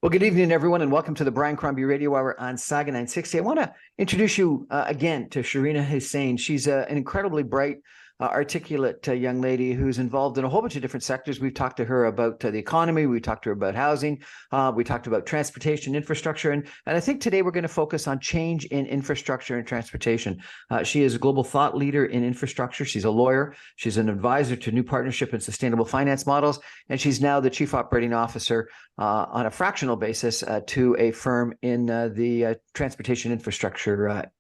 Well, good evening, everyone, and welcome to the Brian Crombie Radio Hour on Saga 960. I want to introduce you again to Sherena Hussain. She's an incredibly bright, articulate young lady who's involved in a whole bunch of different sectors. We've talked to her about the economy. We talked to her about housing. We talked about transportation infrastructure. And I think today we're going to focus on change in infrastructure and transportation. She is a global thought leader in infrastructure. She's a lawyer. She's an advisor to new partnership and sustainable finance models. And she's now the chief operating officer on a fractional basis to a firm in the transportation infrastructure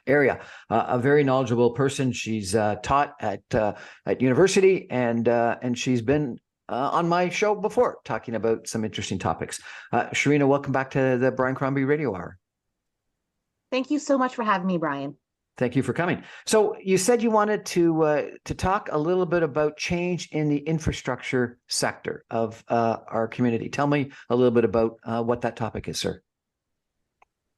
area. A very knowledgeable person. She's taught at university, and she's been on my show before talking about some interesting topics. Sherena, welcome back to the Brian Crombie Radio Hour. Thank you so much for having me, Brian. Thank you for coming. So you said you wanted to talk a little bit about change in the infrastructure sector of our community. Tell me a little bit about what that topic is, sir.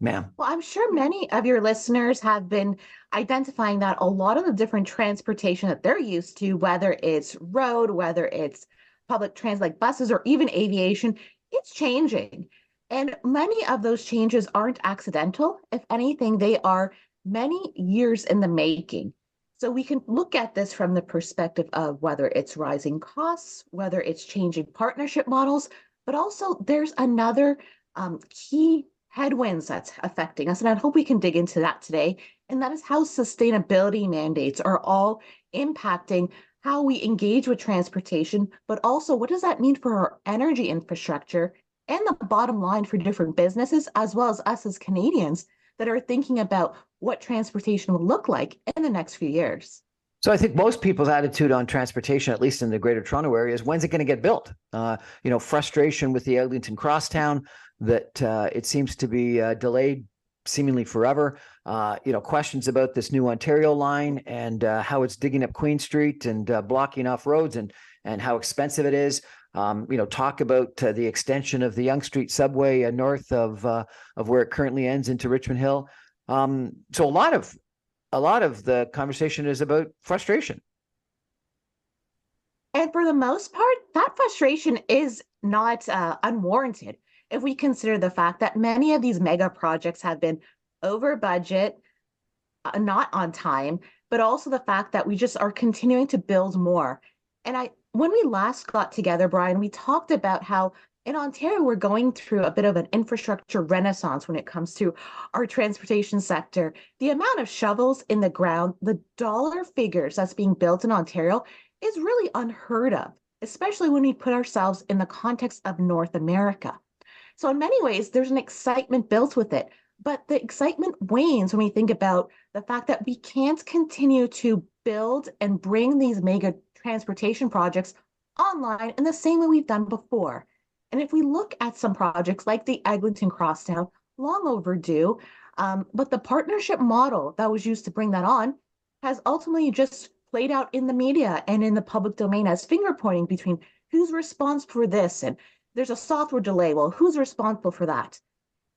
Ma'am. Well, I'm sure many of your listeners have been identifying that a lot of the different transportation that they're used to, whether it's road, whether it's public transit like buses or even aviation, it's changing. And many of those changes aren't accidental. If anything, they are many years in the making. So we can look at this from the perspective of whether it's rising costs, whether it's changing partnership models, but also there's another key headwinds that's affecting us. And I hope we can dig into that today. And that is how sustainability mandates are all impacting how we engage with transportation, but also what does that mean for our energy infrastructure and the bottom line for different businesses, as well as us as Canadians that are thinking about what transportation will look like in the next few years. So I think most people's attitude on transportation, at least in the Greater Toronto area, is when's it going to get built? Frustration with the Eglinton Crosstown that it seems to be delayed seemingly forever. Questions about this new Ontario line and how it's digging up Queen Street and blocking off roads and how expensive it is. Talk about the extension of the Yonge Street subway north of where it currently ends into Richmond Hill. So a lot of the conversation is about frustration. And for the most part, that frustration is not unwarranted if we consider the fact that many of these mega projects have been over budget, not on time, but also the fact that we just are continuing to build more. And when we last got together, Brian, we talked about how in Ontario, we're going through a bit of an infrastructure renaissance when it comes to our transportation sector. The amount of shovels in the ground, the dollar figures that's being built in Ontario is really unheard of, especially when we put ourselves in the context of North America. So in many ways, there's an excitement built with it, but the excitement wanes when we think about the fact that we can't continue to build and bring these mega transportation projects online in the same way we've done before. And if we look at some projects like the Eglinton Crosstown, long overdue, but the partnership model that was used to bring that on has ultimately just played out in the media and in the public domain as finger pointing between who's responsible for this and there's a software delay. Well, who's responsible for that?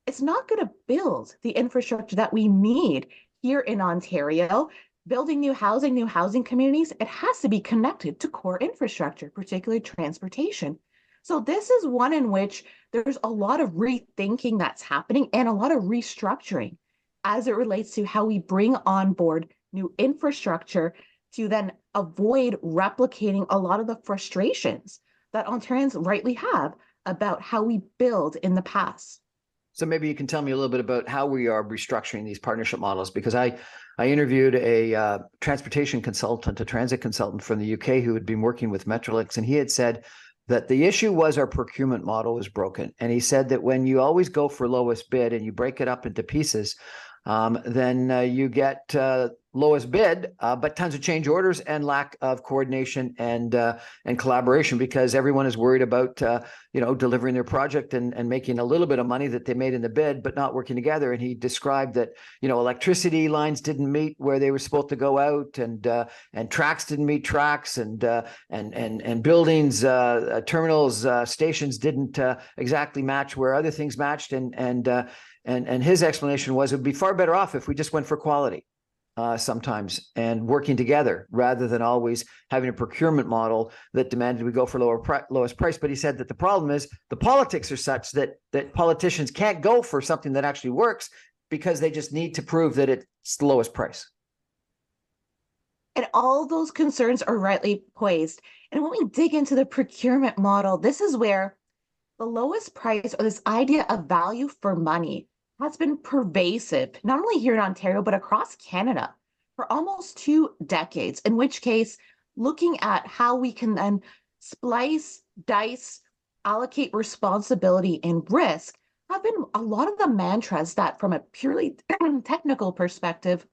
It's not going to build the infrastructure that we need here in Ontario. Building new housing communities, it has to be connected to core infrastructure, particularly transportation. So this is one in which there's a lot of rethinking that's happening and a lot of restructuring as it relates to how we bring on board new infrastructure to then avoid replicating a lot of the frustrations that Ontarians rightly have about how we build in the past. So maybe you can tell me a little bit about how we are restructuring these partnership models, because I interviewed a transportation consultant, a transit consultant from the UK who had been working with Metrolinx, and he had said that the issue was our procurement model was broken. And he said that when you always go for lowest bid and you break it up into pieces, then you get lowest bid, but tons of change orders and lack of coordination and collaboration, because everyone is worried about delivering their project and making a little bit of money that they made in the bid, but not working together. And he described that electricity lines didn't meet where they were supposed to go out, and tracks didn't meet tracks, and buildings, terminals, stations didn't exactly match where other things matched, and his explanation was it would be far better off if we just went for quality. sometimes, and working together rather than always having a procurement model that demanded we go for lowest price. But he said that the problem is the politics are such that politicians can't go for something that actually works because they just need to prove that it's the lowest price. And all those concerns are rightly poised. And when we dig into the procurement model, this is where the lowest price, or this idea of value for money, has been pervasive, not only here in Ontario, but across Canada for almost 2 decades, in which case, looking at how we can then splice, dice, allocate responsibility and risk have been a lot of the mantras that, from a purely technical perspective,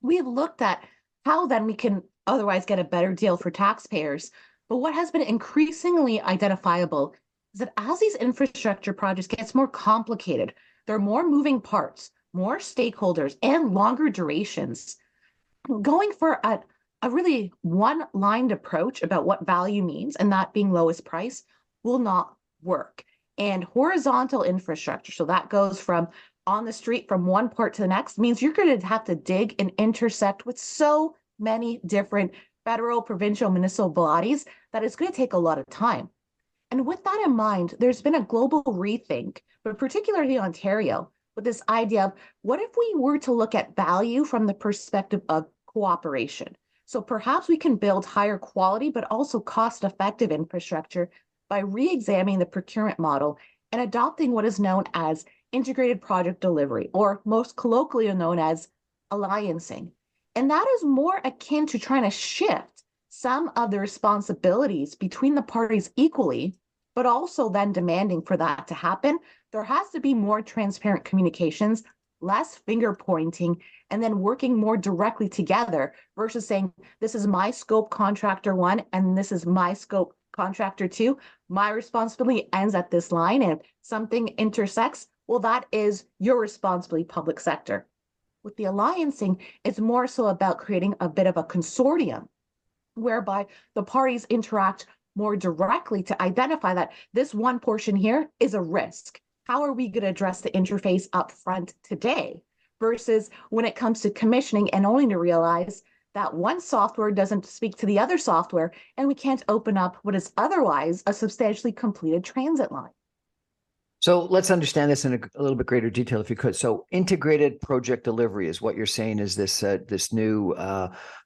we have looked at how then we can otherwise get a better deal for taxpayers. But what has been increasingly identifiable is that as these infrastructure projects get more complicated, there are more moving parts, more stakeholders, and longer durations. Going for a really one-lined approach about what value means, and that being lowest price, will not work. And horizontal infrastructure, so that goes from on the street from one part to the next, means you're going to have to dig and intersect with so many different federal, provincial, municipal bodies that it's going to take a lot of time. And with that in mind, there's been a global rethink, but particularly Ontario, with this idea of what if we were to look at value from the perspective of cooperation? So perhaps we can build higher quality, but also cost-effective infrastructure by re-examining the procurement model and adopting what is known as integrated project delivery, or most colloquially known as alliancing. And that is more akin to trying to shift some of the responsibilities between the parties equally, but also then demanding for that to happen. There has to be more transparent communications, less finger pointing, and then working more directly together versus saying, this is my scope contractor one, and this is my scope contractor two. My responsibility ends at this line, and if something intersects, well, that is your responsibility, public sector. With the alliancing, it's more so about creating a bit of a consortium whereby the parties interact more directly to identify that this one portion here is a risk. How are we going to address the interface up front today? Versus when it comes to commissioning and only to realize that one software doesn't speak to the other software, and we can't open up what is otherwise a substantially completed transit line. So let's understand this in a little bit greater detail, if you could. So integrated project delivery is what you're saying is this new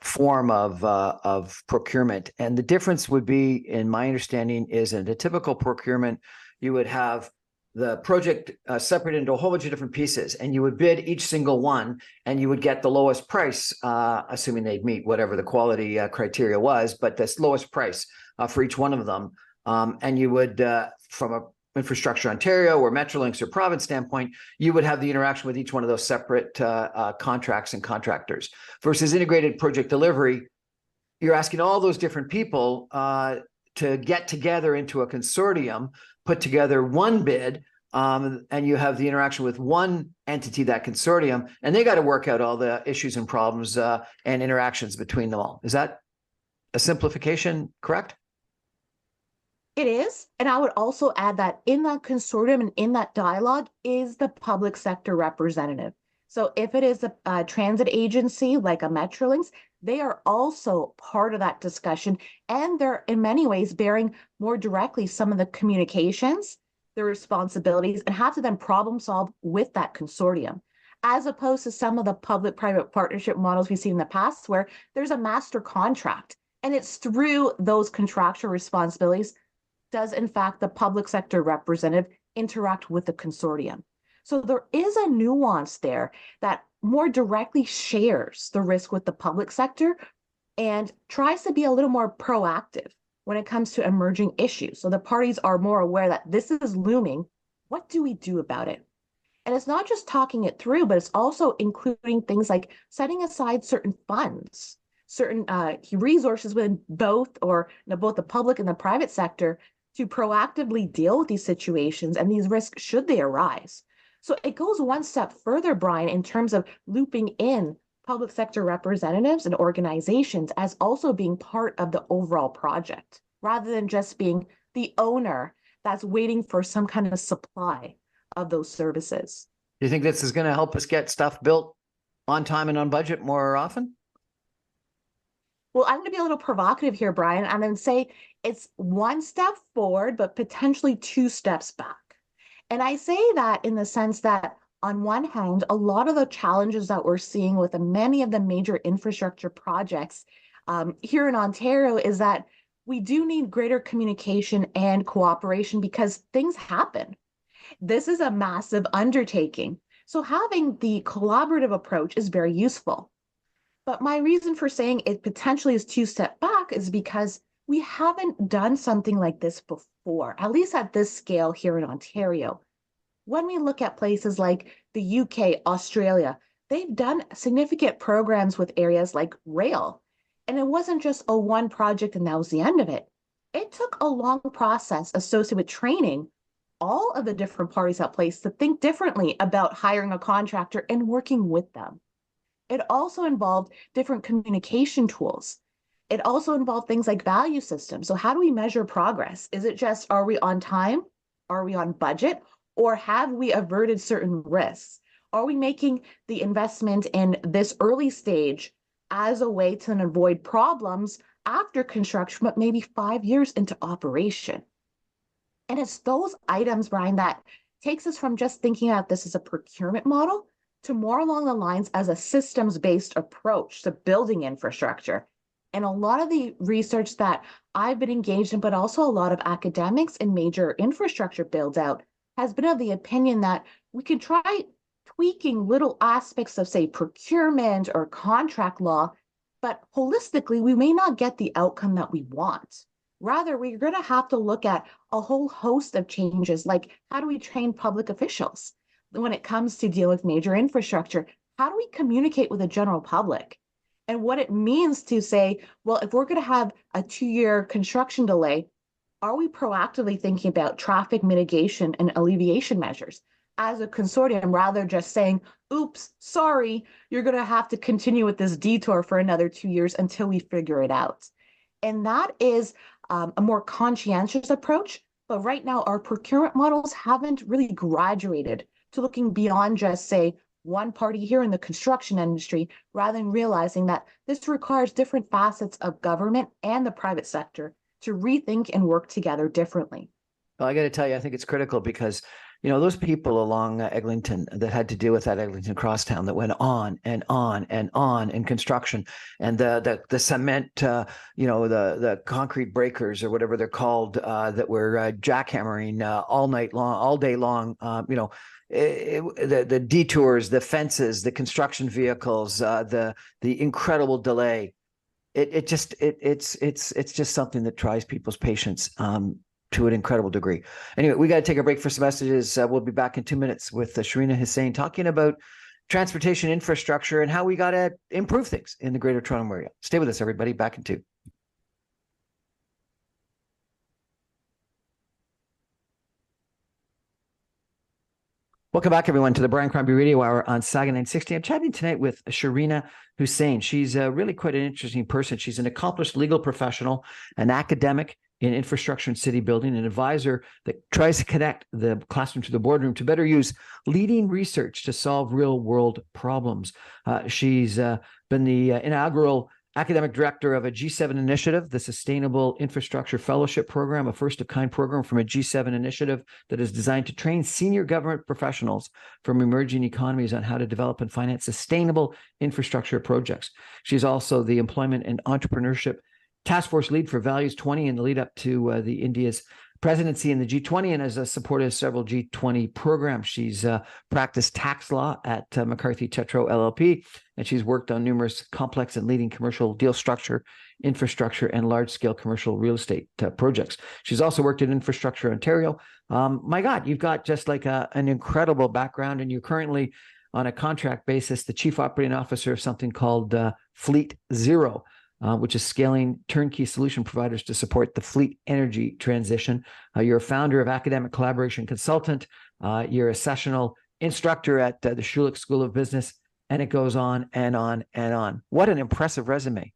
form of procurement. And the difference would be, in my understanding, is in a typical procurement, you would have the project separated into a whole bunch of different pieces, and you would bid each single one, and you would get the lowest price, assuming they'd meet whatever the quality criteria was, but this lowest price for each one of them. And you would, from a Infrastructure Ontario or Metrolinx or province standpoint, you would have the interaction with each one of those separate contracts and contractors. Versus integrated project delivery, you're asking all those different people to get together into a consortium, put together one bid, and you have the interaction with one entity, that consortium, and they got to work out all the issues and problems and interactions between them all. Is that a simplification, correct? It is. And I would also add that in that consortium and in that dialogue is the public sector representative. So if it is a transit agency like a Metrolinx, they are also part of that discussion. And they're in many ways bearing more directly some of the communications, the responsibilities, and have to then problem solve with that consortium. As opposed to some of the public-private partnership models we've seen in the past where there's a master contract. And it's through those contractual responsibilities does in fact the public sector representative interact with the consortium. So there is a nuance there that more directly shares the risk with the public sector and tries to be a little more proactive when it comes to emerging issues. So the parties are more aware that this is looming. What do we do about it? And it's not just talking it through, but it's also including things like setting aside certain funds, certain resources within both the public and the private sector to proactively deal with these situations and these risks should they arise. So it goes one step further, Brian, in terms of looping in public sector representatives and organizations as also being part of the overall project, rather than just being the owner that's waiting for some kind of supply of those services. Do you think this is going to help us get stuff built on time and on budget more often? Well, I'm going to be a little provocative here, Brian. I'm going to say it's one step forward, but potentially two steps back. And I say that in the sense that, on one hand, a lot of the challenges that we're seeing with many of the major infrastructure projects here in Ontario is that we do need greater communication and cooperation because things happen. This is a massive undertaking. So having the collaborative approach is very useful. But my reason for saying it potentially is two step back is because we haven't done something like this before, at least at this scale here in Ontario. When we look at places like the UK, Australia, they've done significant programs with areas like rail. And it wasn't just a one project and that was the end of it. It took a long process associated with training all of the different parties at place to think differently about hiring a contractor and working with them. It also involved different communication tools. It also involved things like value systems. So how do we measure progress? Is it just, are we on time? Are we on budget? Or have we averted certain risks? Are we making the investment in this early stage as a way to avoid problems after construction, but maybe 5 years into operation? And it's those items, Brian, that takes us from just thinking about this as a procurement model to more along the lines as a systems-based approach to building infrastructure. And a lot of the research that I've been engaged in, but also a lot of academics in major infrastructure builds out, has been of the opinion that we can try tweaking little aspects of, say, procurement or contract law, but holistically, we may not get the outcome that we want. Rather, we're going to have to look at a whole host of changes, like how do we train public officials when it comes to dealing with major infrastructure? How do we communicate with the general public? And what it means to say, well, if we're going to have a 2-year construction delay, are we proactively thinking about traffic mitigation and alleviation measures as a consortium rather than just saying, oops, sorry, you're going to have to continue with this detour for another 2 years until we figure it out? And that is a more conscientious approach. But right now, our procurement models haven't really graduated to looking beyond just, say, one party here in the construction industry, rather than realizing that this requires different facets of government and the private sector to rethink and work together differently. Well, I got to tell you, I think it's critical because, those people along Eglinton that had to deal with that Eglinton crosstown that went on and on and on in construction, and the cement, the concrete breakers or whatever they're called, that were jackhammering all night long, all day long. The detours, the fences, the construction vehicles, the incredible delay. It's just something that tries people's patience to an incredible degree. Anyway, we got to take a break for some messages. We'll be back in 2 minutes with Sherena Hussain talking about transportation infrastructure and how we got to improve things in the Greater Toronto area. Stay with us, everybody. Back in 2. Welcome back, everyone, to the Brian Crombie Radio Hour on Saga 960. I'm chatting tonight with Sherena Hussain. She's really quite an interesting person. She's an accomplished legal professional, an academic in infrastructure and city building, an advisor that tries to connect the classroom to the boardroom to better use leading research to solve real-world problems. She's been the inaugural academic director of a G7 initiative, the Sustainable Infrastructure Fellowship Program, a first-of-kind program from a G7 initiative that is designed to train senior government professionals from emerging economies on how to develop and finance sustainable infrastructure projects. She's also the Employment and Entrepreneurship Task Force lead for Values 20 in the lead up to the India's presidency in the G20, and as a supporter of several G20 programs. She's practiced tax law at McCarthy Tetro LLP, and she's worked on numerous complex and leading commercial deal structure, infrastructure, and large-scale commercial real estate projects. She's also worked in Infrastructure Ontario. My God, you've got just like an incredible background, and you're currently on a contract basis the chief operating officer of something called Fleet Zero, which is scaling turnkey solution providers to support the fleet energy transition. You're a founder of Academic Collaboration Consultant. You're a sessional instructor at the Schulich School of Business, and it goes on and on and on. What an impressive resume.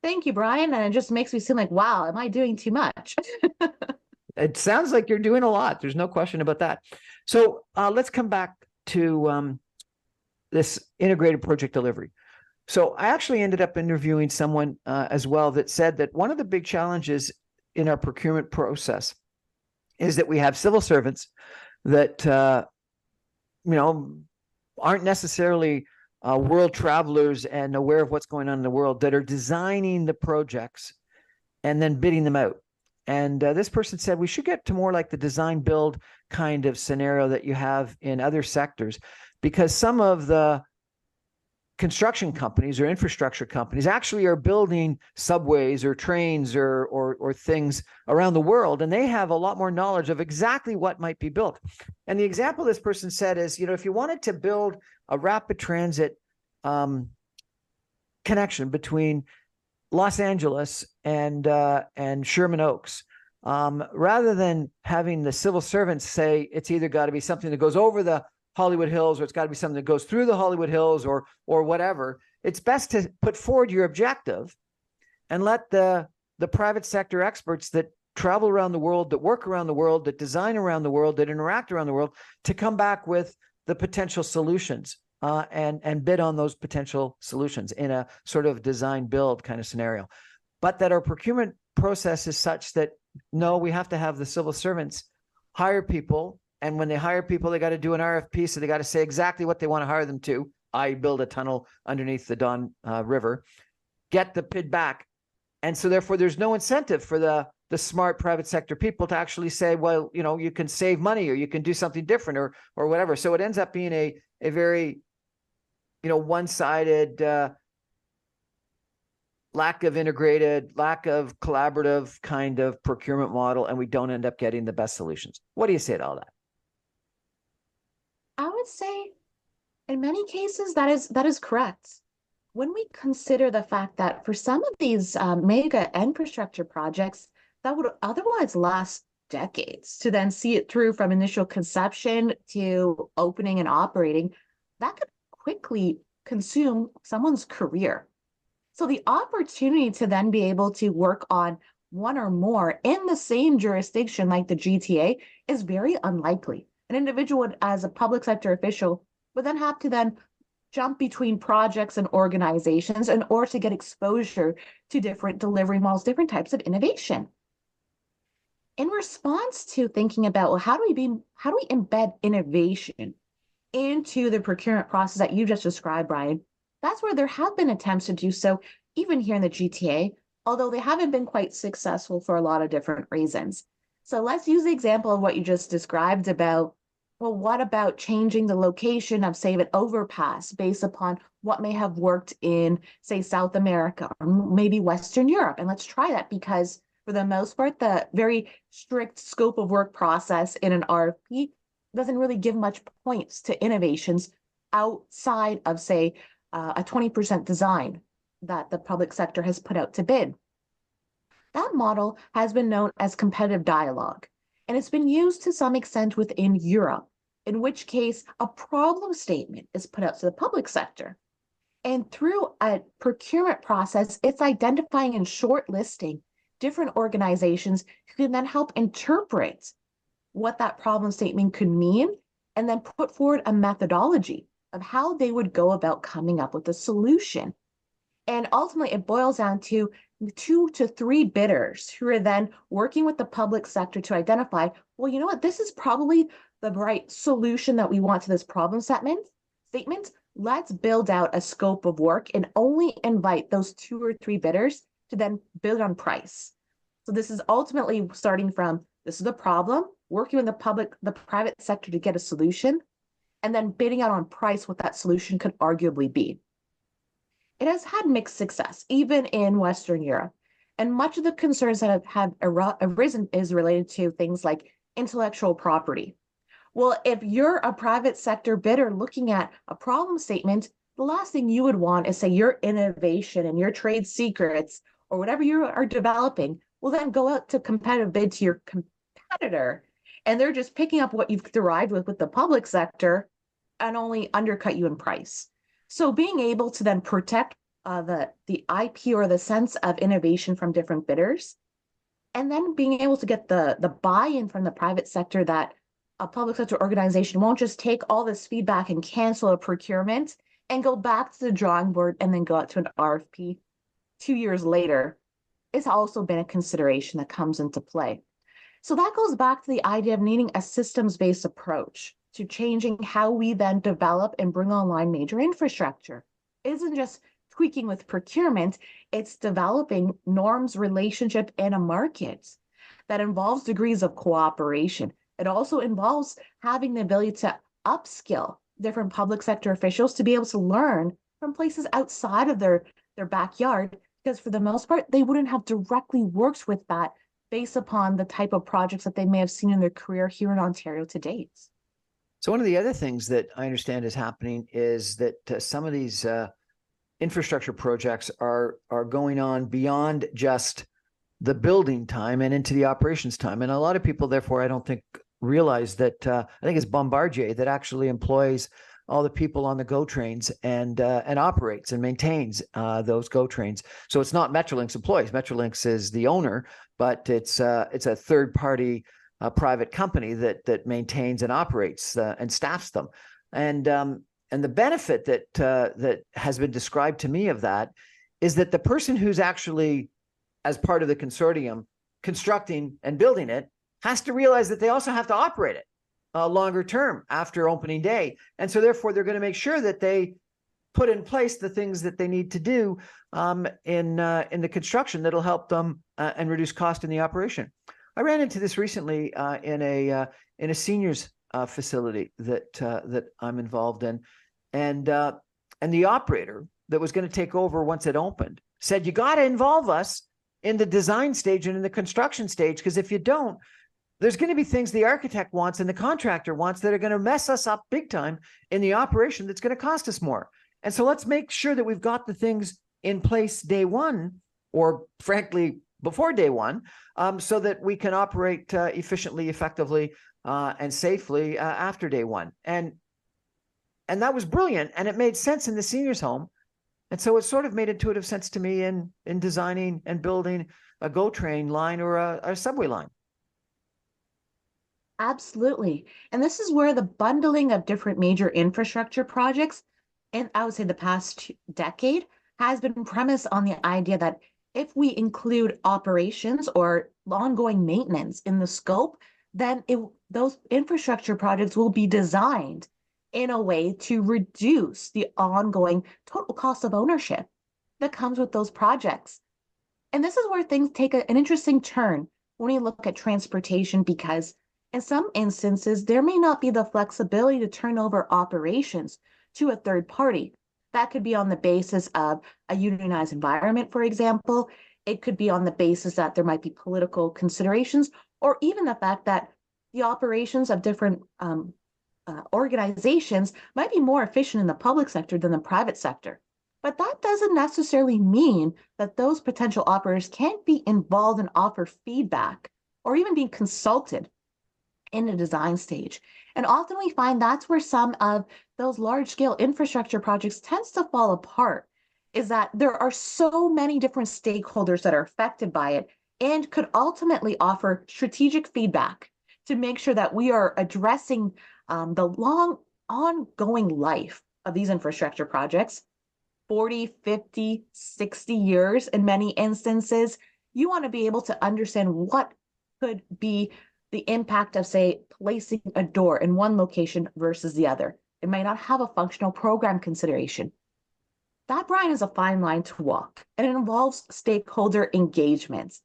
Thank you, Brian. And it just makes me seem like, wow, am I doing too much? It sounds like you're doing a lot. There's no question about that. So let's come back to this integrated project delivery. So I actually ended up interviewing someone as well that said that one of the big challenges in our procurement process is that we have civil servants that aren't necessarily world travelers and aware of what's going on in the world, that are designing the projects and then bidding them out. And this person said we should get to more like the design build kind of scenario that you have in other sectors, because some of the construction companies or infrastructure companies actually are building subways or trains or things around the world, and they have a lot more knowledge of exactly what might be built. And the example this person said is, if you wanted to build a rapid transit connection between Los Angeles and Sherman Oaks, rather than having the civil servants say it's either got to be something that goes over the Hollywood Hills, or it's got to be something that goes through the Hollywood Hills, or whatever, it's best to put forward your objective and let the private sector experts that travel around the world, that work around the world, that design around the world, that interact around the world, to come back with the potential solutions and bid on those potential solutions in a sort of design build kind of scenario. But that our procurement process is such that, no, we have to have the civil servants hire people. And when they hire people, they got to do an RFP. So they got to say exactly what they want to hire them to. I build a tunnel underneath the Don River, get the bid back. And so therefore there's no incentive for the smart private sector people to actually say, well, you can save money, or you can do something different, or whatever. So it ends up being a very, one-sided, lack of integrated, lack of collaborative kind of procurement model. And we don't end up getting the best solutions. What do you say to all that? I would say in many cases that is correct. When we consider the fact that for some of these mega infrastructure projects that would otherwise last decades, to then see it through from initial conception to opening and operating, that could quickly consume someone's career. So the opportunity to then be able to work on one or more in the same jurisdiction like the GTA is very unlikely. An individual would, as a public sector official, would then have to then jump between projects and organizations in order to get exposure to different delivery models, different types of innovation. In response to thinking about, well, how do we embed innovation into the procurement process that you just described, Brian? That's where there have been attempts to do so, even here in the GTA, although they haven't been quite successful for a lot of different reasons. So let's use the example of what you just described about, well, what about changing the location of, say, an overpass based upon what may have worked in, say, South America or maybe Western Europe? And let's try that, because for the most part, the very strict scope of work process in an RFP doesn't really give much points to innovations outside of, say, a 20% design that the public sector has put out to bid. That model has been known as competitive dialogue, and it's been used to some extent within Europe, in which case a problem statement is put out to the public sector. And through a procurement process, it's identifying and shortlisting different organizations who can then help interpret what that problem statement could mean, and then put forward a methodology of how they would go about coming up with a solution. And ultimately, it boils down to 2 to 3 bidders who are then working with the public sector to identify, well, you know what, this is probably the right solution that we want to this problem statement. Let's build out a scope of work and only invite those 2 or 3 bidders to then bid on price. So this is ultimately starting from, this is the problem, working with the private sector to get a solution, and then bidding out on price what that solution could arguably be. It has had mixed success, even in Western Europe. And much of the concerns that have arisen is related to things like intellectual property. Well, if you're a private sector bidder looking at a problem statement, the last thing you would want is, say, your innovation and your trade secrets or whatever you are developing will then go out to competitive bid to your competitor. And they're just picking up what you've derived with the public sector and only undercut you in price. So being able to then protect the IP or the sense of innovation from different bidders, and then being able to get the buy-in from the private sector that a public sector organization won't just take all this feedback and cancel a procurement and go back to the drawing board and then go out to an RFP 2 years later. It's also been a consideration that comes into play. So that goes back to the idea of needing a systems-based approach to changing how we then develop and bring online major infrastructure. It isn't just tweaking with procurement, it's developing norms, relationship, and a market that involves degrees of cooperation. It also involves having the ability to upskill different public sector officials to be able to learn from places outside of their backyard, because for the most part, they wouldn't have directly worked with that based upon the type of projects that they may have seen in their career here in Ontario to date. So one of the other things that I understand is happening is that some of these infrastructure projects are going on beyond just the building time and into the operations time. And a lot of people, therefore, I don't think realize that I think it's Bombardier that actually employs all the people on the GO trains and operates and maintains those GO trains. So it's not Metrolinx employees. Metrolinx is the owner, but it's a third party private company that maintains and operates and staffs them. And the benefit that has been described to me of that is that the person who's actually, as part of the consortium, constructing and building it, has to realize that they also have to operate it longer term after opening day. And so therefore, they're going to make sure that they put in place the things that they need to do in the construction that'll help them and reduce cost in the operation. I ran into this recently in a seniors facility that I'm involved in, and the operator that was going to take over once it opened said, "You got to involve us in the design stage and in the construction stage, because if you don't, there's going to be things the architect wants and the contractor wants that are going to mess us up big time in the operation that's going to cost us more. And so let's make sure that we've got the things in place day one, or frankly, before day one, so that we can operate efficiently, effectively, and safely after day one." And that was brilliant, and it made sense in the seniors home. And so it sort of made intuitive sense to me in designing and building a GO train line or a subway line. Absolutely. And this is where the bundling of different major infrastructure projects, and I would say the past decade, has been premised on the idea that if we include operations or ongoing maintenance in the scope, then those infrastructure projects will be designed in a way to reduce the ongoing total cost of ownership that comes with those projects. And this is where things take an interesting turn when we look at transportation, because in some instances, there may not be the flexibility to turn over operations to a third party. That could be on the basis of a unionized environment, for example. It could be on the basis that there might be political considerations, or even the fact that the operations of different organizations might be more efficient in the public sector than the private sector. But that doesn't necessarily mean that those potential operators can't be involved and offer feedback or even be consulted in the design stage. And often we find that's where some of those large scale infrastructure projects tends to fall apart, is that there are so many different stakeholders that are affected by it and could ultimately offer strategic feedback to make sure that we are addressing the long ongoing life of these infrastructure projects, 40, 50, 60 years in many instances. You want to be able to understand what could be the impact of, say, placing a door in one location versus the other. It may not have a functional program consideration. That, Brian, is a fine line to walk, and it involves stakeholder engagement.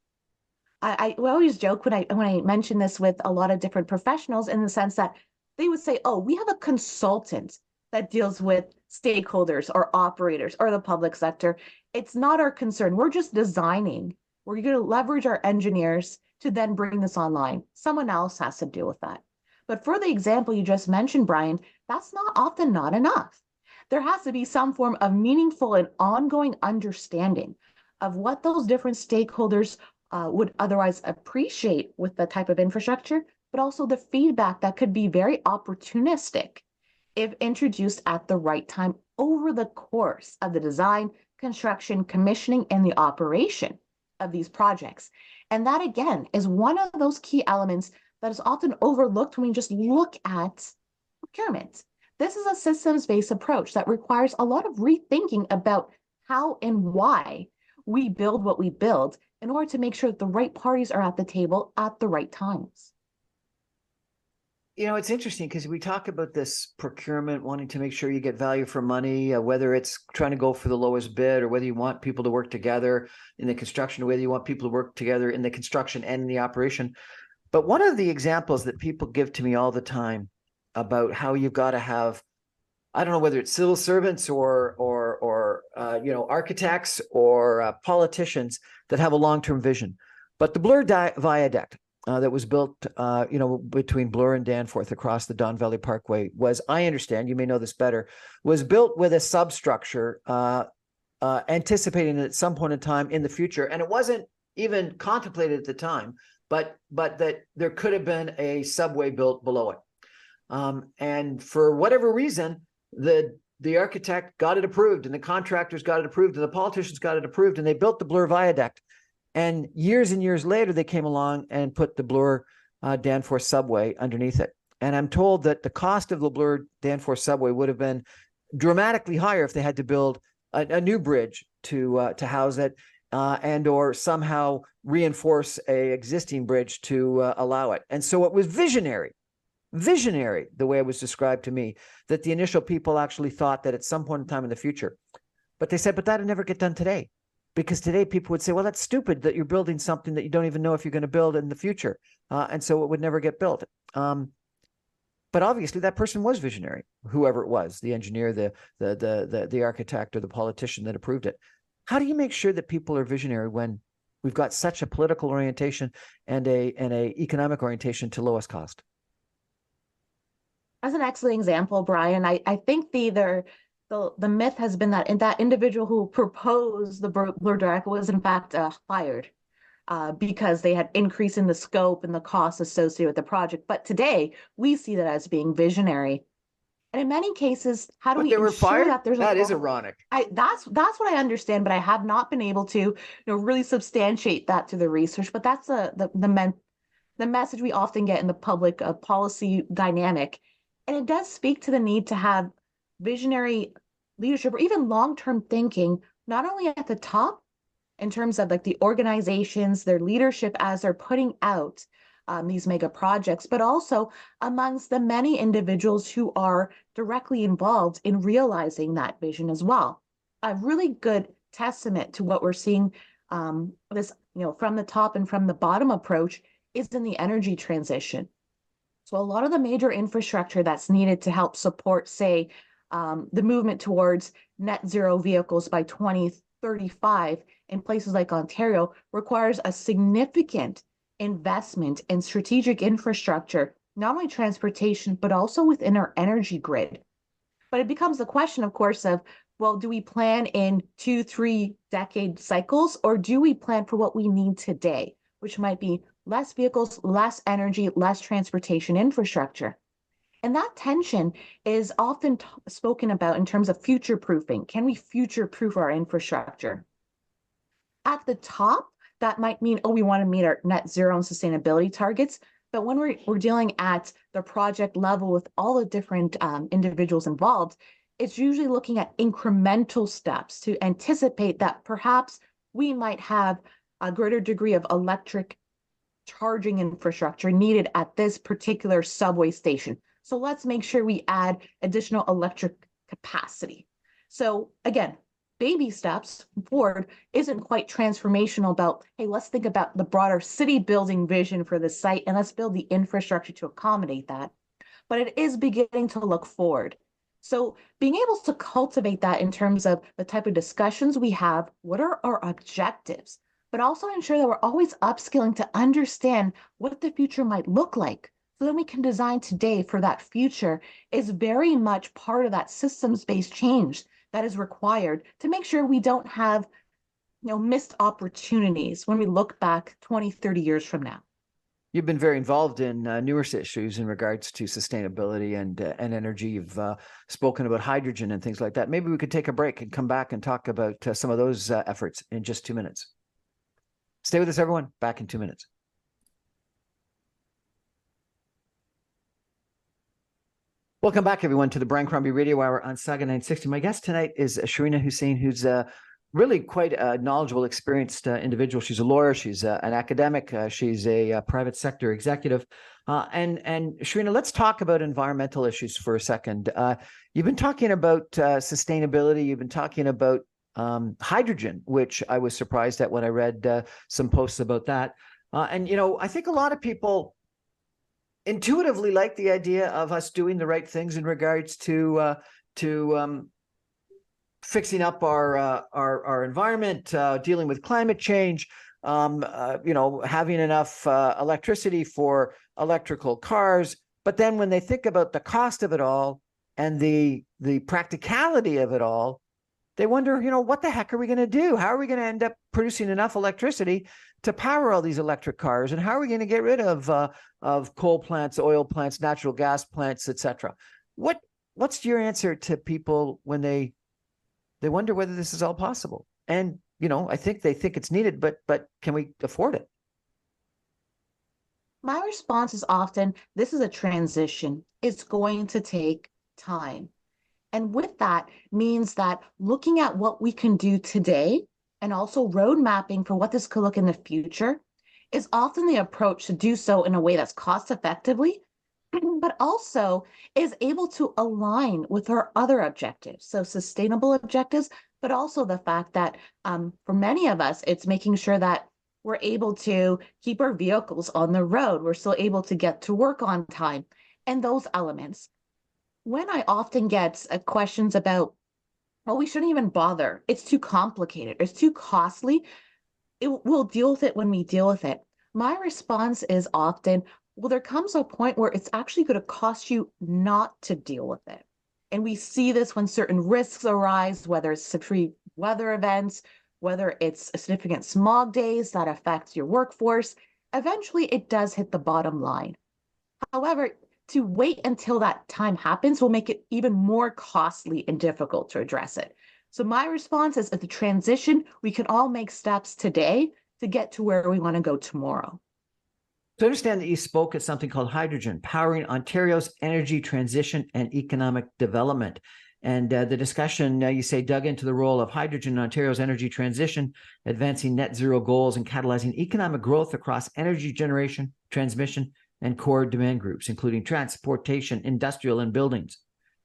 I always joke when I mention this with a lot of different professionals, in the sense that they would say, "Oh, we have a consultant that deals with stakeholders or operators or the public sector. It's not our concern. We're just designing. We're going to leverage our engineers to then bring this online. Someone else has to deal with that." But for the example you just mentioned, Brian, that's often not enough. There has to be some form of meaningful and ongoing understanding of what those different stakeholders would otherwise appreciate with the type of infrastructure, but also the feedback that could be very opportunistic if introduced at the right time over the course of the design, construction, commissioning, and the operation of these projects. And that, again, is one of those key elements that is often overlooked when we just look at procurement. This is a systems-based approach that requires a lot of rethinking about how and why we build what we build in order to make sure that the right parties are at the table at the right times. You know, it's interesting because we talk about this procurement, wanting to make sure you get value for money, whether it's trying to go for the lowest bid or whether you want people to work together in the construction, or whether you want people to work together in the construction and in the operation. But one of the examples that people give to me all the time about how you've got to have, I don't know whether it's civil servants or architects or politicians that have a long-term vision. But the Bloor Viaduct that was built, between Bloor and Danforth across the Don Valley Parkway was, I understand, you may know this better, was built with a substructure anticipating that at some point in time in the future, and it wasn't even contemplated at the time, but that there could have been a subway built below it. And for whatever reason, the architect got it approved, and the contractors got it approved, and the politicians got it approved, and they built the Bloor Viaduct. And years later, they came along and put the Bloor Danforth subway underneath it. And I'm told that the cost of the Bloor Danforth subway would have been dramatically higher if they had to build a new bridge to house it, and or somehow reinforce a existing bridge to allow it. And so it was visionary, the way it was described to me, that the initial people actually thought that at some point in time in the future. But they said, but that'd never get done today. Because today people would say, well, that's stupid that you're building something that you don't even know if you're going to build in the future. And so it would never get built. But obviously that person was visionary, whoever it was, the engineer, the architect, or the politician that approved it. How do you make sure that people are visionary when we've got such a political orientation and a economic orientation to lowest cost? As an excellent example, Brian, I think the myth has been that individual who proposed the Bloor Direct was in fact fired because they had increase in the scope and the costs associated with the project. But today we see that as being visionary. And in many cases, how do we ensure that there's that is ironic. That's what I understand, but I have not been able to really substantiate that through the research. But that's the message we often get in the public policy dynamic. And it does speak to the need to have visionary leadership or even long-term thinking, not only at the top in terms of like the organizations, their leadership as they're putting out these mega projects, but also amongst the many individuals who are directly involved in realizing that vision as well. A really good testament to what we're seeing this, from the top and from the bottom approach is in the energy transition. So a lot of the major infrastructure that's needed to help support, say, the movement towards net zero vehicles by 2035 in places like Ontario requires a significant investment in strategic infrastructure, not only transportation, but also within our energy grid. But it becomes the question, of course, of, well, do we plan in 2-3 decade cycles, or do we plan for what we need today, which might be less vehicles, less energy, less transportation infrastructure? And that tension is often spoken about in terms of future proofing. Can we future proof our infrastructure? At the top, that might mean, we want to meet our net zero and sustainability targets. But when we're dealing at the project level with all the different individuals involved, it's usually looking at incremental steps to anticipate that perhaps we might have a greater degree of electric charging infrastructure needed at this particular subway station. So let's make sure we add additional electric capacity. So again, baby steps forward isn't quite transformational about, hey, let's think about the broader city building vision for the site and let's build the infrastructure to accommodate that. But it is beginning to look forward. So being able to cultivate that in terms of the type of discussions we have, what are our objectives, but also ensure that we're always upskilling to understand what the future might look like, so then we can design today for that future, is very much part of that systems-based change that is required to make sure we don't have missed opportunities when we look back 20, 30 years from now. You've been very involved in numerous issues in regards to sustainability and energy. You've spoken about hydrogen and things like that. Maybe we could take a break and come back and talk about some of those efforts in just 2 minutes. Stay with us, everyone. Back in 2 minutes. Welcome back, everyone, to the Brian Crombie Radio Hour on Saga 960. My guest tonight is Sherena Hussain, who's really quite a knowledgeable, experienced individual. She's a lawyer. She's an academic. She's a private sector executive. And Sherena, let's talk about environmental issues for a second. You've been talking about sustainability. You've been talking about hydrogen, which I was surprised at when I read some posts about that. And, you know, I think a lot of people intuitively like the idea of us doing the right things in regards to fixing up our environment, dealing with climate change, you know, having enough electricity for electrical cars. But then when they think about the cost of it all and the practicality of it all, they wonder, you know, what the heck are we going to do? How are we going to end up producing enough electricity to power all these electric cars? And how are we going to get rid of coal plants, oil plants, natural gas plants, etc.? What's your answer to people when they wonder whether this is all possible? And, you know, I think they think it's needed, but can we afford it? My response is often, this is a transition. It's going to take time. And with that means that looking at what we can do today and also road mapping for what this could look in the future is often the approach to do so in a way that's cost effectively, but also is able to align with our other objectives. So sustainable objectives, but also the fact that for many of us, it's making sure that we're able to keep our vehicles on the road. We're still able to get to work on time and those elements. When I often get questions about, well, we shouldn't even bother. It's too complicated. It's too costly. We'll deal with it when we deal with it. My response is often, well, there comes a point where it's actually going to cost you not to deal with it. And we see this when certain risks arise, whether it's extreme weather events, whether it's significant smog days that affect your workforce. Eventually, it does hit the bottom line. However, to wait until that time happens will make it even more costly and difficult to address it. So my response is, at the transition, we can all make steps today to get to where we want to go tomorrow. To understand that you spoke at something called Hydrogen, Powering Ontario's Energy Transition and Economic Development. And the discussion, you say, dug into the role of hydrogen in Ontario's energy transition, advancing net zero goals and catalyzing economic growth across energy generation, transmission, and core demand groups, including transportation, industrial, and buildings.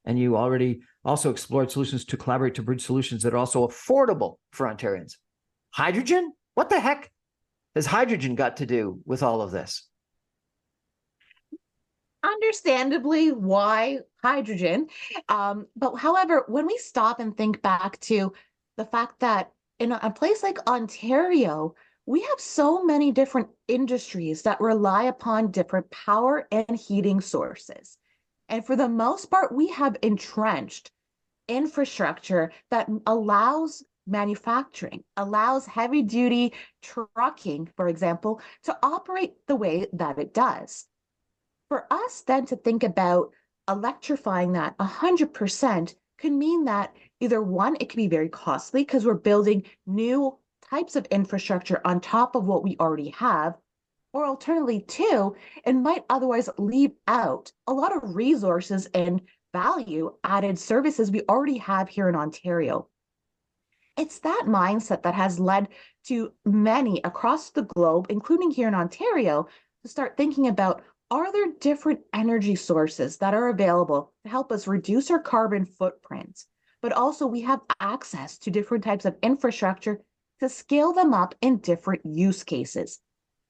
And you already also explored solutions to collaborate to bridge solutions that are also affordable for Ontarians. Hydrogen? What the heck has hydrogen got to do with all of this? Understandably, why hydrogen? But however, when we stop and think back to the fact that in a place like Ontario, we have so many different industries that rely upon different power and heating sources. And for the most part, we have entrenched infrastructure that allows manufacturing, allows heavy duty trucking, for example, to operate the way that it does. For us then to think about electrifying that 100% could mean that either one, it can be very costly because we're building new types of infrastructure on top of what we already have, or alternatively, two, it might otherwise leave out a lot of resources and value added services we already have here in Ontario. It's that mindset that has led to many across the globe, including here in Ontario, to start thinking about, are there different energy sources that are available to help us reduce our carbon footprint? But also we have access to different types of infrastructure to scale them up in different use cases.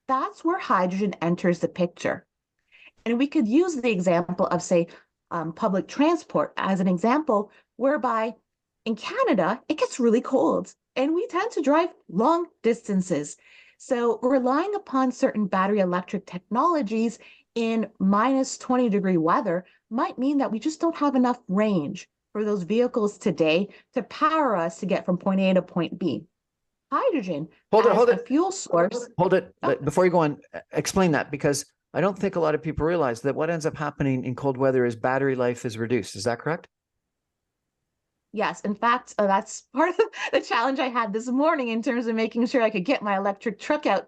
That's where hydrogen enters the picture. And we could use the example of, say, public transport as an example, whereby in Canada, it gets really cold and we tend to drive long distances. So relying upon certain battery electric technologies in minus 20-degree weather might mean that we just don't have enough range for those vehicles today to power us to get from point A to point B. Hydrogen as a fuel source. Hold it. Before you go on, explain that, because I don't think a lot of people realize that what ends up happening in cold weather is battery life is reduced. Is that correct? Yes. In fact, that's part of the challenge I had this morning in terms of making sure I could get my electric truck out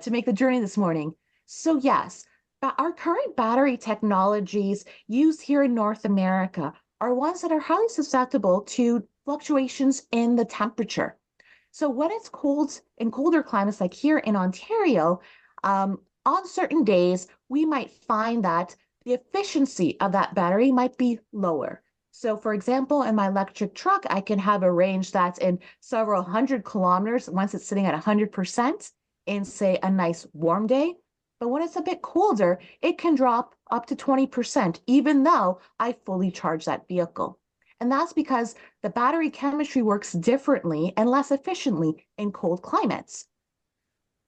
to make the journey this morning. So yes, Our current battery technologies used here in North America are ones that are highly susceptible to fluctuations in the temperature. So when it's cold in colder climates like here in Ontario, on certain days, we might find that the efficiency of that battery might be lower. So for example, in my electric truck, I can have a range that's in several hundred kilometers once it's sitting at 100% in, say, a nice warm day. But when it's a bit colder, it can drop up to 20%, even though I fully charge that vehicle. And that's because the battery chemistry works differently and less efficiently in cold climates.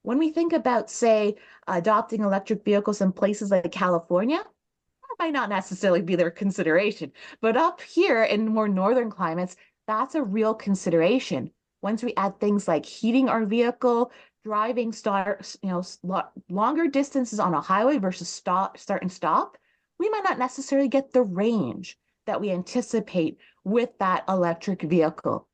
When we think about, say, adopting electric vehicles in places like California, that might not necessarily be their consideration. But up here in more northern climates, that's a real consideration. Once we add things like heating our vehicle, driving longer distances on a highway versus start and stop, we might not necessarily get the range that we anticipate with that electric vehicle.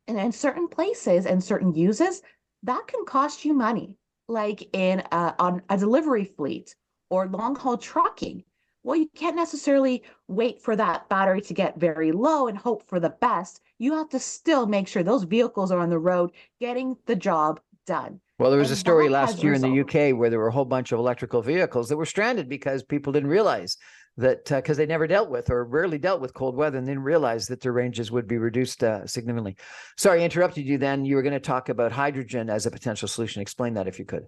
And in certain places and certain uses, that can cost you money, like on a delivery fleet or long haul trucking. Well, you can't necessarily wait for that battery to get very low and hope for the best. You have to still make sure those vehicles are on the road getting the job done. Well, there was a And story that has last year in the resulted. UK where there were a whole bunch of electrical vehicles that were stranded because people didn't realize that because they never dealt with or rarely dealt with cold weather and didn't realize that their ranges would be reduced significantly. Sorry, I interrupted you then. You were going to talk about hydrogen as a potential solution. Explain that if you could.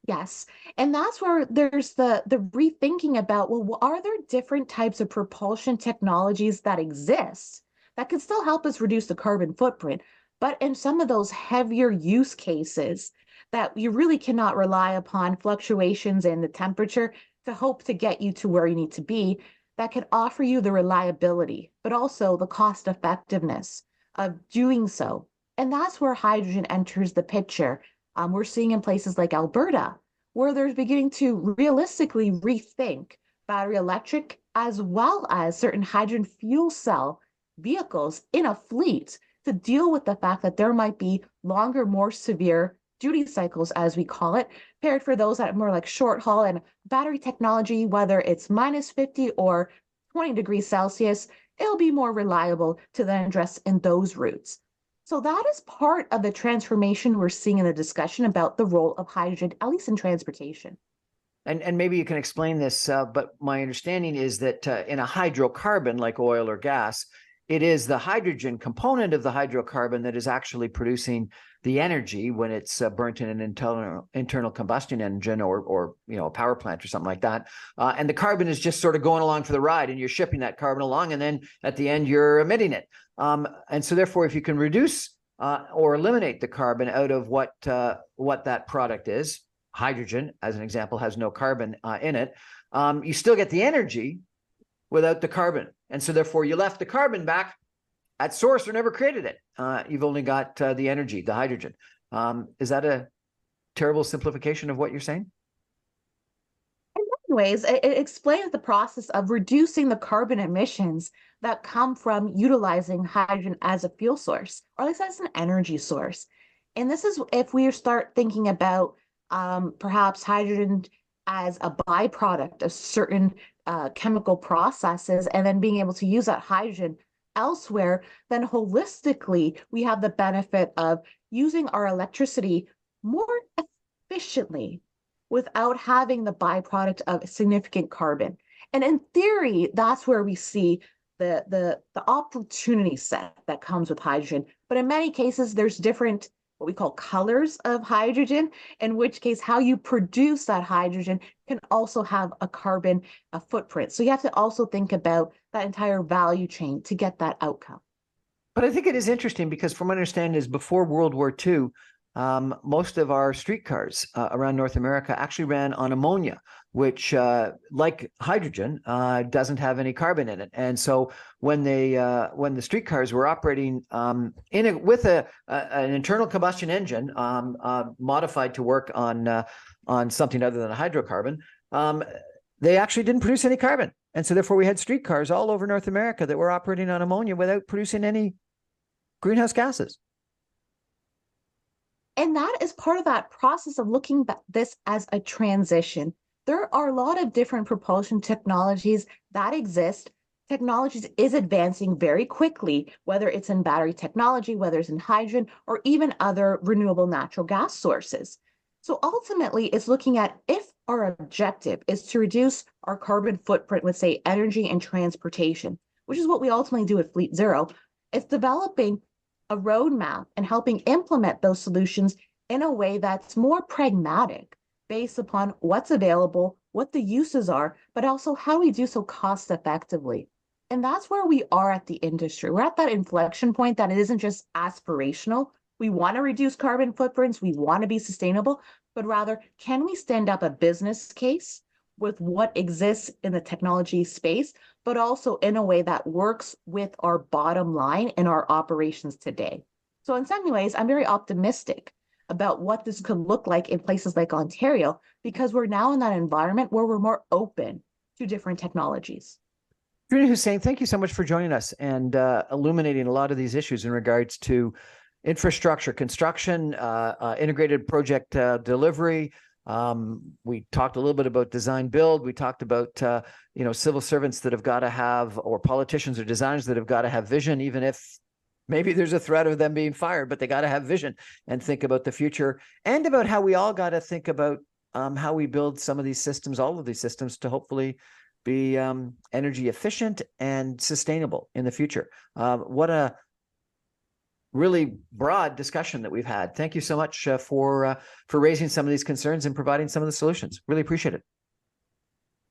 Yes. And that's where there's the rethinking about, well, are there different types of propulsion technologies that exist that can still help us reduce the carbon footprint, but in some of those heavier use cases that you really cannot rely upon fluctuations in the temperature to hope to get you to where you need to be, that can offer you the reliability, but also the cost effectiveness of doing so. And that's where hydrogen enters the picture. We're seeing in places like Alberta, where they're beginning to realistically rethink battery electric as well as certain hydrogen fuel cell vehicles in a fleet to deal with the fact that there might be longer, more severe duty cycles, as we call it, paired for those that are more like short haul and battery technology, whether it's minus 50 or 20 degrees Celsius, it'll be more reliable to then address in those routes. So that is part of the transformation we're seeing in the discussion about the role of hydrogen, at least in transportation. And maybe you can explain this, but my understanding is that in a hydrocarbon like oil or gas, it is the hydrogen component of the hydrocarbon that is actually producing the energy when it's burnt in an internal combustion engine or a power plant or something like that. And the carbon is just sort of going along for the ride, and you're shipping that carbon along, and then at the end you're emitting it. And so therefore, if you can reduce or eliminate the carbon out of what that product is, hydrogen, as an example, has no carbon in it, you still get the energy without the carbon. And so therefore you left the carbon back at source or never created it. You've only got the energy, the hydrogen. Is that a terrible simplification of what you're saying? In many ways, it explains the process of reducing the carbon emissions that come from utilizing hydrogen as a fuel source, or at least as an energy source. And this is if we start thinking about perhaps hydrogen as a byproduct of certain chemical processes, and then being able to use that hydrogen elsewhere, then holistically, we have the benefit of using our electricity more efficiently without having the byproduct of significant carbon. And in theory, that's where we see the opportunity set that comes with hydrogen. But in many cases, there's different what we call colors of hydrogen, in which case how you produce that hydrogen can also have a carbon footprint. So you have to also think about that entire value chain to get that outcome. But I think it is interesting because from my understanding is before World War II, most of our streetcars around North America actually ran on ammonia, which, like hydrogen, doesn't have any carbon in it. And so when the streetcars were operating with an internal combustion engine modified to work on something other than a hydrocarbon, they actually didn't produce any carbon. And so therefore we had streetcars all over North America that were operating on ammonia without producing any greenhouse gases. And that is part of that process of looking at this as a transition. there are a lot of different propulsion technologies that exist. Technologies is advancing very quickly, whether it's in battery technology, whether it's in hydrogen, or even other renewable natural gas sources. So ultimately, it's looking at if our objective is to reduce our carbon footprint with, say, energy and transportation, which is what we ultimately do at Fleet Zero. It's developing a roadmap and helping implement those solutions in a way that's more pragmatic based upon what's available, what the uses are, but also how we do so cost effectively. And that's where we are at the industry. We're at that inflection point that it isn't just aspirational. We want to reduce carbon footprints, we want to be sustainable, but rather, can we stand up a business case with what exists in the technology space, but also in a way that works with our bottom line in our operations today? So, in some ways, I'm very optimistic about what this could look like in places like Ontario, because we're now in that environment where we're more open to different technologies. Sherena Hussain, thank you so much for joining us and illuminating a lot of these issues in regards to infrastructure, construction, integrated project delivery. We talked a little bit about design build. We talked about civil servants that have got to have, or politicians or designers that have got to have vision, even if maybe there's a threat of them being fired, but they got to have vision and think about the future, and about how we all got to think about how we build some of these systems, all of these systems, to hopefully be energy efficient and sustainable in the future. What a really broad discussion that we've had. Thank you so much for raising some of these concerns and providing some of the solutions. Really appreciate it.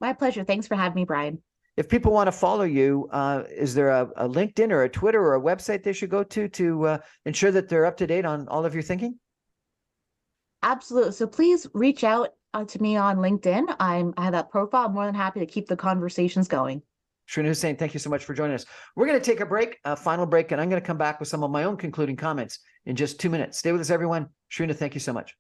My pleasure. Thanks for having me, Brian. If people want to follow you, is there a LinkedIn or a Twitter or a website they should go to ensure that they're up to date on all of your thinking? Absolutely. So please reach out to me on LinkedIn. I have that profile. I'm more than happy to keep the conversations going. Sherena Hussain, thank you so much for joining us. We're going to take a break, a final break, and I'm going to come back with some of my own concluding comments in just 2 minutes. Stay with us, everyone. Sherena, thank you so much.